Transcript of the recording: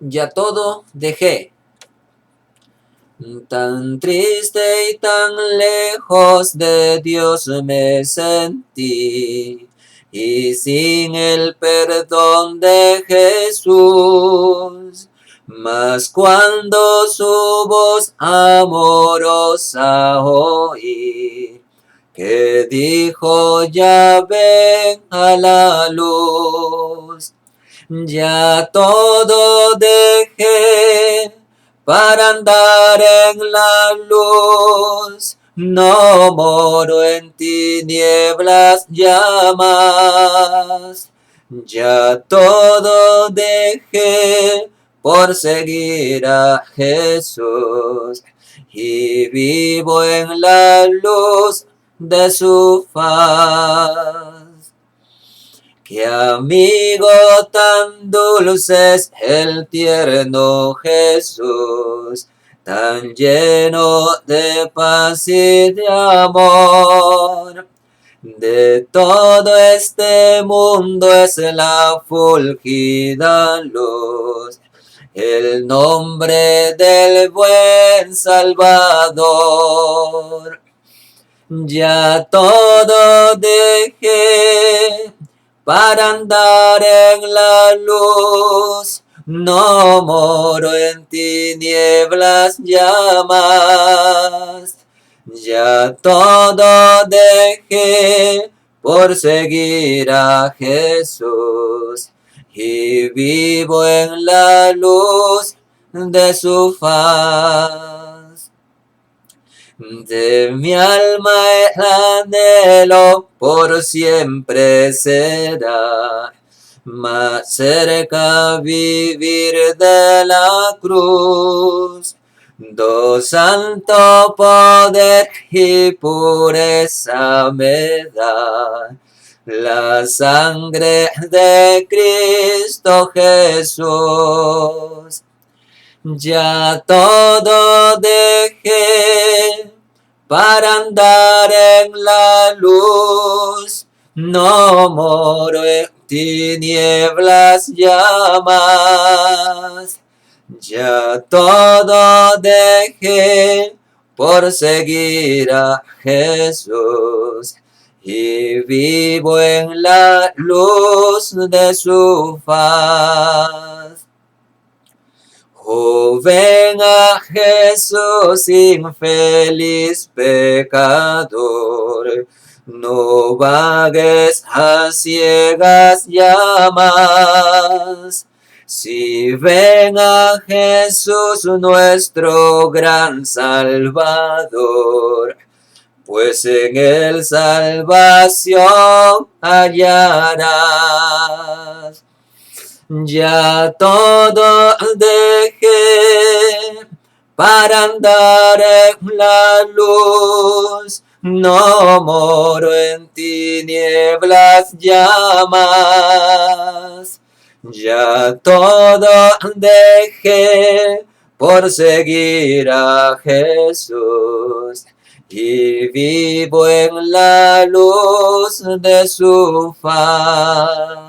Ya todo dejé. Tan triste y tan lejos de Dios me sentí, y sin el perdón de Jesús. Mas cuando su voz amorosa oí, que dijo ya ven a la luz, ya todo dejé para andar en la luz. No moro en tinieblas ya más. Ya todo dejé por seguir a Jesús y vivo en la luz de su faz. Qué amigo tan dulce es el tierno Jesús, tan lleno de paz y de amor. De todo este mundo es la fulgida luz, el nombre del buen Salvador. Ya todo dejé para andar en la luz, no moro en tinieblas ya más. Ya todo dejé por seguir a Jesús y vivo en la luz de su faz. De mi alma el anhelo por siempre será, más cerca vivir de la cruz. Do santo poder y pureza me da la sangre de Cristo Jesús. Ya todo dejé para andar en la luz, no moro en tinieblas ya más. Ya todo dejé por seguir a Jesús y vivo en la luz de su faz. Oh, ven a Jesús, infeliz pecador, no vagues a ciegas ya más. Si ven a Jesús, nuestro gran Salvador, pues en él salvación hallarás. Ya todo dejé para andar en la luz, no moro en tinieblas ya más. Ya todo dejé por seguir a Jesús y vivo en la luz de su faz.